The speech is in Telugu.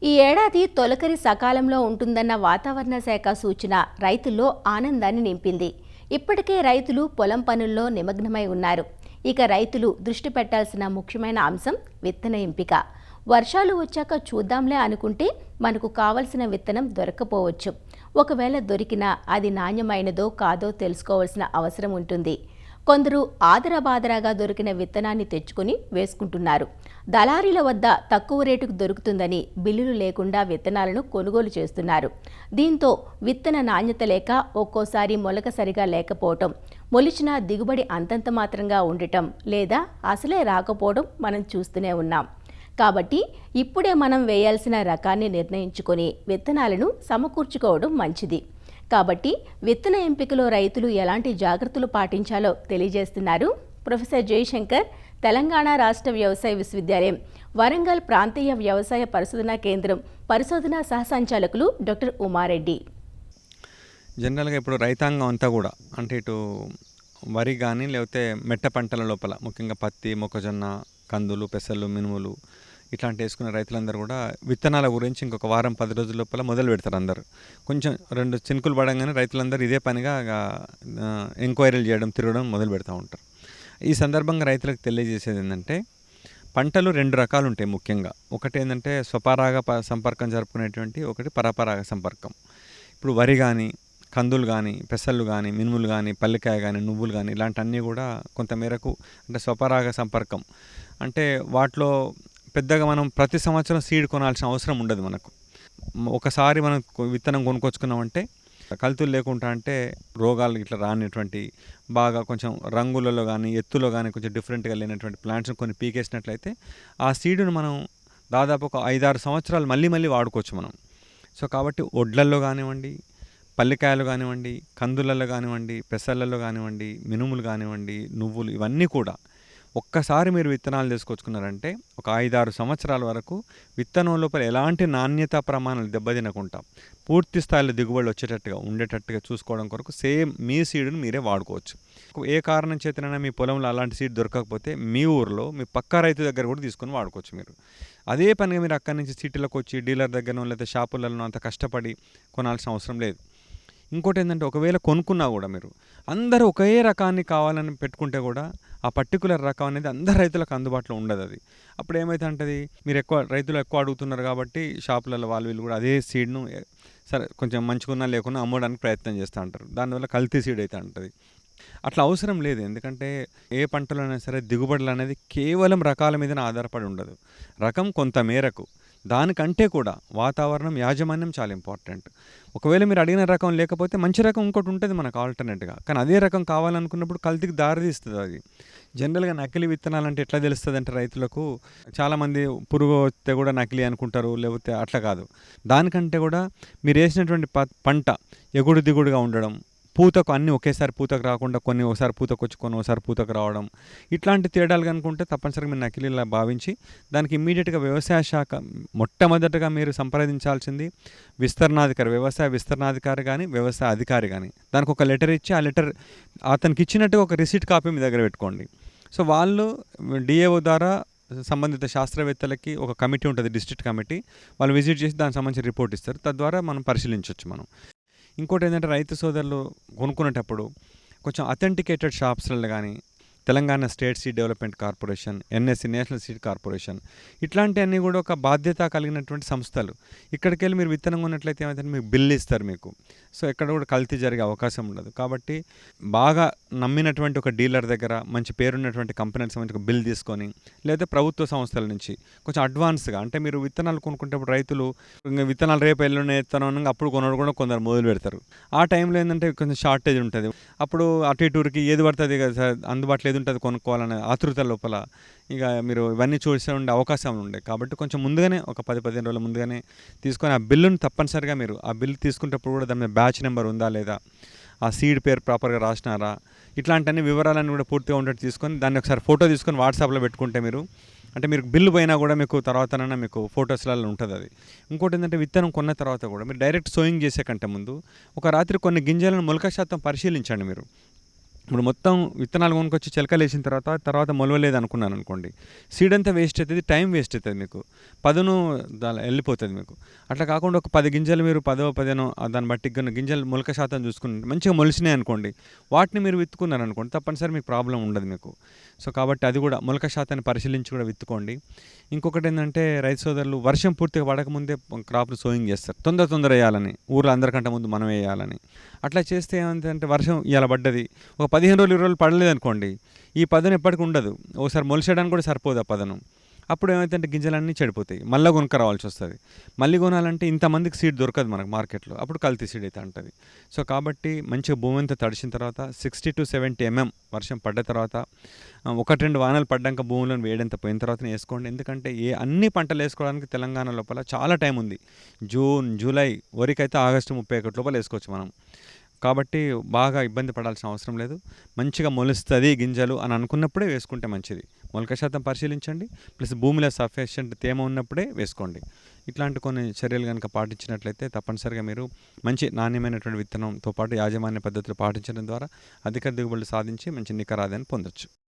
ఈ ఏడాది తొలకరి సకాలంలో ఉంటుందన్న వాతావరణ శాఖ సూచన రైతుల్లో ఆనందాన్ని నింపింది. ఇప్పటికే రైతులు పొలం పనుల్లో నిమగ్నమై ఉన్నారు. ఇక రైతులు దృష్టి పెట్టాల్సిన ముఖ్యమైన అంశం విత్తన ఎంపిక. వర్షాలు వచ్చాక చూద్దాంలే అనుకుంటే మనకు కావలసిన విత్తనం దొరక్కపోవచ్చు. ఒకవేళ దొరికినా అది నాణ్యమైనదో కాదో తెలుసుకోవాల్సిన అవసరం ఉంటుంది. కొందరు ఆదరబాదరాగా దొరికిన విత్తనాన్ని తెచ్చుకుని వేసుకుంటున్నారు. దళారీల వద్ద తక్కువ రేటుకు దొరుకుతుందని బిల్లులు లేకుండా విత్తనాలను కొనుగోలు చేస్తున్నారు. దీంతో విత్తన నాణ్యత లేక ఒక్కోసారి మొలక సరిగా లేకపోవటం, మొలిచిన దిగుబడి అంతంత మాత్రంగా ఉండటం లేదా అసలే రాకపోవడం మనం చూస్తూనే ఉన్నాం. కాబట్టి ఇప్పుడే మనం వేయాల్సిన రకాన్ని నిర్ణయించుకొని విత్తనాలను సమకూర్చుకోవడం మంచిది. కాబట్టి విత్తన ఎంపికలో రైతులు ఎలాంటి జాగ్రత్తలు పాటించాలో తెలియజేస్తున్నారు ప్రొఫెసర్ జయశంకర్, తెలంగాణ రాష్ట్ర వ్యవసాయ విశ్వవిద్యాలయం వరంగల్ ప్రాంతీయ వ్యవసాయ పరిశోధనా కేంద్రం పరిశోధనా సహసంచాలకులు డాక్టర్ ఉమారెడ్డి. జనరల్గా ఇప్పుడు రైతాంగం అంతా కూడా అంటే ఇటు వరి కానీ లేకపోతే మెట్ట పంటల లోపల ముఖ్యంగా పత్తి, మొక్కజొన్న, కందులు, పెసలు, మినుములు ఇట్లాంటి వేసుకునే రైతులందరూ కూడా విత్తనాల గురించి ఇంకొక వారం 10 రోజుల లోపల మొదలు పెడతారు. అందరూ కొంచెం 2 చినుకులు పడంగానే రైతులందరూ ఇదే పనిగా ఎంక్వైరీలు చేయడం, తిరగడం మొదలు పెడతా ఉంటారు. ఈ సందర్భంగా రైతులకు తెలియజేసేది ఏంటంటే పంటలు 2 రకాలు ఉంటాయి ముఖ్యంగా. ఒకటి ఏంటంటే స్వపరాగ సంపర్కం జరుపుకునేటువంటి, ఒకటి పరపరాగ సంపర్కం. ఇప్పుడు వరి కానీ, కందులు కానీ, పెసళ్ళు కానీ, మినుములు కానీ, పల్లికాయ కానీ, నువ్వులు కానీ ఇలాంటివన్నీ కూడా కొంతమేరకు అంటే స్వపరాగ సంపర్కం అంటే వాటిలో పెద్దగా మనం ప్రతి సంవత్సరం సీడ్ కొనాల్సిన అవసరం ఉండదు. మనకు ఒకసారి మనం విత్తనం కొనుక్కొచ్చుకున్నామంటే కల్తీలు లేకుండా అంటే రోగాలు ఇట్లా రానిటువంటి బాగా కొంచెం రంగులలో కానీ ఎత్తులో కానీ కొంచెం డిఫరెంట్గా లేనటువంటి ప్లాంట్స్ని కొన్ని పీకేసినట్లయితే ఆ సీడును మనం దాదాపు ఒక 5-6 సంవత్సరాలు మళ్ళీ వాడుకోవచ్చు మనం. సో కాబట్టి వడ్లల్లో కానివ్వండి, పల్లికాయలు కానివ్వండి, కందులలో కానివ్వండి, పెసళ్ళలో కానివ్వండి, మినుములు కానివ్వండి, నువ్వులు ఇవన్నీ కూడా ఒక్కసారి మీరు విత్తనాలు తీసుకొచ్చుకున్నారంటే ఒక 5-6 సంవత్సరాల వరకు విత్తనం లోపల ఎలాంటి నాణ్యతా ప్రమాణాలు దెబ్బతినకుండా పూర్తి స్థాయిలో దిగుబడి వచ్చేటట్టుగా ఉండేటట్టుగా చూసుకోవడం కొరకు సేమ్ మీ సీడ్ని మీరే వాడుకోవచ్చు. ఏ కారణం చేతనైనా మీ పొలంలో అలాంటి సీడ్ దొరకకపోతే మీ ఊరిలో మీ పక్కా రైతు దగ్గర కూడా తీసుకొని వాడుకోవచ్చు మీరు. అదే పనిగా మీరు అక్కడి నుంచి సిటీలోకి వచ్చి డీలర్ దగ్గరనో లేదా షాపులలో అంత కష్టపడి కొనాల్సిన అవసరం లేదు. ఇంకోటి ఏంటంటే ఒకవేళ కొనుక్కున్నా కూడా మీరు అందరూ ఒకే రకాన్ని కావాలని పెట్టుకుంటే కూడా ఆ పర్టికులర్ రకం అనేది అందరు రైతులకు అందుబాటులో ఉండదు. అది అప్పుడు ఏమైతే ఉంటుంది, మీరు రైతులు ఎక్కువ అడుగుతున్నారు కాబట్టి షాపులలో వీళ్ళు కూడా అదే సీడ్ను సరే కొంచెం మంచిగున్నా లేకున్నా అమ్మడానికి ప్రయత్నం చేస్తూ ఉంటారు. దానివల్ల కల్తీ సీడ్ అయితే ఉంటుంది. అట్లా అవసరం లేదు. ఎందుకంటే ఏ పంటలోనైనా సరే దిగుబడులు అనేది కేవలం రకాల మీదనే ఆధారపడి ఉండదు. రకం కొంత మేరకు, దానికంటే కూడా వాతావరణం, యాజమాన్యం చాలా ఇంపార్టెంట్. ఒకవేళ మీరు అడిగిన రకం లేకపోతే మంచి రకం ఇంకోటి ఉంటుంది మనకు ఆల్టర్నేట్గా. కానీ అదే రకం కావాలనుకున్నప్పుడు కల్తీకి దారితీస్తుంది. అది జనరల్గా నకిలీ విత్తనాలు అంటే ఎట్లా తెలుస్తుంది అంటే రైతులకు చాలామంది పురుగు వస్తే కూడా నకిలీ అనుకుంటారు, లేకపోతే అట్లా కాదు. దానికంటే కూడా మీరు వేసినటువంటి పంట ఎగుడు దిగుడుగా ఉండడం, పూతకు అన్నీ ఒకేసారి పూతకు రాకుండా కొన్ని ఒకసారి పూతకు వచ్చి కొన్ని ఒకసారి పూతకు రావడం, ఇట్లాంటి తేడాలు కనుకుంటే తప్పనిసరిగా మీరు నకిలీలా భావించి దానికి ఇమ్మీడియట్గా వ్యవసాయ శాఖ మొట్టమొదటగా మీరు సంప్రదించాల్సింది వ్యవసాయ విస్తరణాధికారి కానీ వ్యవసాయ అధికారి కానీ. దానికి ఒక లెటర్ ఇచ్చి ఆ లెటర్ అతనికి ఇచ్చినట్టుగా ఒక రిసీట్ కాపీ మీ దగ్గర పెట్టుకోండి. సో వాళ్ళు డిఏఓ ద్వారా సంబంధిత శాస్త్రవేత్తలకి ఒక కమిటీ ఉంటుంది, డిస్ట్రిక్ట్ కమిటీ, వాళ్ళు విజిట్ చేసి దానికి సంబంధించి రిపోర్ట్ ఇస్తారు. తద్వారా మనం పరిశీలించవచ్చు మనం. ఇంకోటి ఏంటంటే రైతు సోదరులు కొనుక్కునేటప్పుడు కొంచెం అథెంటికేటెడ్ షాప్స్లలో కానీ Telangana state seed development corporation, NSC national seed corporation ఇట్లాంటివన్నీ కూడా ఒక బాధ్యత కలిగినటువంటి సంస్థలు. ఇక్కడికి వెళ్ళి మీరు విత్తనం కొన్నట్లయితే ఏమైతే మీకు బిల్లు ఇస్తారు మీకు. సో ఎక్కడ కూడా కల్తీ జరిగే అవకాశం ఉండదు. కాబట్టి బాగా నమ్మినటువంటి ఒక డీలర్ దగ్గర మంచి పేరున్నటువంటి కంపెనీలకు సంబంధించి ఒక బిల్ తీసుకొని, లేదా ప్రభుత్వ సంస్థల నుంచి కొంచెం అడ్వాన్స్గా అంటే మీరు విత్తనాలు కొనుక్కుంటేప్పుడు రైతులు విత్తనాలు రేపు ఎల్లుండి ఎత్తనం అప్పుడు కొనడం కూడా కొందరు మొదలు పెడతారు. ఆ టైంలో ఏంటంటే కొంచెం షార్టేజ్ ఉంటుంది. అప్పుడు అటు ఇటుకి ఏది పడుతుంది కదా అందుబాటులో ఏది ఉంటుంది కొనుక్కోవాలనే ఆతృత లోపల ఇక మీరు ఇవన్నీ చూసే ఉండే అవకాశం ఉండే. కాబట్టి కొంచెం ముందుగానే ఒక 10-15 రోజుల ముందుగానే తీసుకొని ఆ బిల్లును తప్పనిసరిగా మీరు ఆ బిల్లు తీసుకునేటప్పుడు కూడా దాని మీద బ్యాచ్ నెంబర్ ఉందా లేదా, ఆ సీడ్ పేరు ప్రాపర్గా రాసినారా, ఇట్లాంటి వివరాలన్నీ కూడా పూర్తిగా ఉండేట్టు తీసుకొని దాన్ని ఒకసారి ఫోటో తీసుకొని వాట్సాప్లో పెట్టుకుంటే మీరు అంటే మీరు బిల్లు పోయినా కూడా మీకు తర్వాతనైనా మీకు ఫొటోస్లలో ఉంటుంది అది. ఇంకోటి ఏంటంటే విత్తనం కొన్న తర్వాత కూడా మీరు డైరెక్ట్ సోయింగ్ చేసే కంటే ముందు ఒక రాత్రి కొన్ని గింజలను మొలక శాతం పరిశీలించండి మీరు. ఇప్పుడు మొత్తం విత్తనాలు కొనుక్కొచ్చి చిలకలేసిన తర్వాత మొలవలేదు అనుకున్నాను అనుకోండి, సీడ్ అంతా వేస్ట్ అవుతుంది, టైం వేస్ట్ అవుతుంది, మీకు పదును వెళ్ళిపోతుంది మీకు. అట్లా కాకుండా ఒక 10 గింజలు మీరు 10 దాన్ని బట్టి గింజలు మొలక శాతం చూసుకుని మంచిగా మొలిసినాయి అనుకోండి, వాటిని మీరు విత్తుకున్నారు అనుకోండి, తప్పనిసరి మీకు ప్రాబ్లం ఉండదు మీకు. సో కాబట్టి అది కూడా మొలక శాతాన్ని పరిశీలించి కూడా విత్తుకోండి. ఇంకొకటి ఏంటంటే రైతు సోదరులు వర్షం పూర్తిగా పడకముందే క్రాప్ను సోయింగ్ చేస్తారు, తొందర వేయాలని, ఊర్లో అందరికంటే ముందు మనం వేయాలని. అట్లా చేస్తే ఏమంటే వర్షం ఇలా పడ్డది, ఒక 15 రోజులు 20 రోజులు పడలేదు అనుకోండి, ఈ పదను ఎప్పటికి ఉండదు, ఒకసారి మొలిసేయడానికి కూడా సరిపోదు ఆ పదను. అప్పుడు ఏమైతే గింజలన్నీ చెడిపోతాయి, మళ్ళీ కొనుక్క రావాల్సి వస్తుంది. మళ్ళీ కొనాలంటే ఇంతమందికి సీడ్ దొరకదు మనకు మార్కెట్లో, అప్పుడు కల్తీ సీడ్ అయితే ఉంటుంది. సో కాబట్టి మంచిగా భూమి అంతా తడిసిన తర్వాత 60 to 70 mm వర్షం పడ్డ తర్వాత, 1-2 వానలు పడ్డాక భూమిలోని వేడంతా పోయిన తర్వాత వేసుకోండి. ఎందుకంటే అన్ని పంటలు వేసుకోవడానికి తెలంగాణ లోపల చాలా టైం ఉంది. జూన్, జూలై, వరికైతే ఆగస్టు 31 లోపల వేసుకోవచ్చు మనం. కాబట్టి బాగా ఇబ్బంది పడాల్సిన అవసరం లేదు. మంచిగా మొలుస్తుంది గింజలు అని అనుకున్నప్పుడే వేసుకుంటే మంచిది. మొలక శాతం పరిశీలించండి, ప్లస్ భూమిలో సఫిషియెంట్ తేమ ఉన్నప్పుడే వేసుకోండి. ఇట్లాంటి కొన్ని చర్యలు కనుక పాటించినట్లయితే తప్పనిసరిగా మీరు మంచి నాణ్యమైనటువంటి విత్తనంతో పాటు యాజమాన్య పద్ధతులు పాటించడం ద్వారా అధిక దిగుబడులు సాధించి మంచి నికర ఆదాయాన్ని పొందొచ్చు.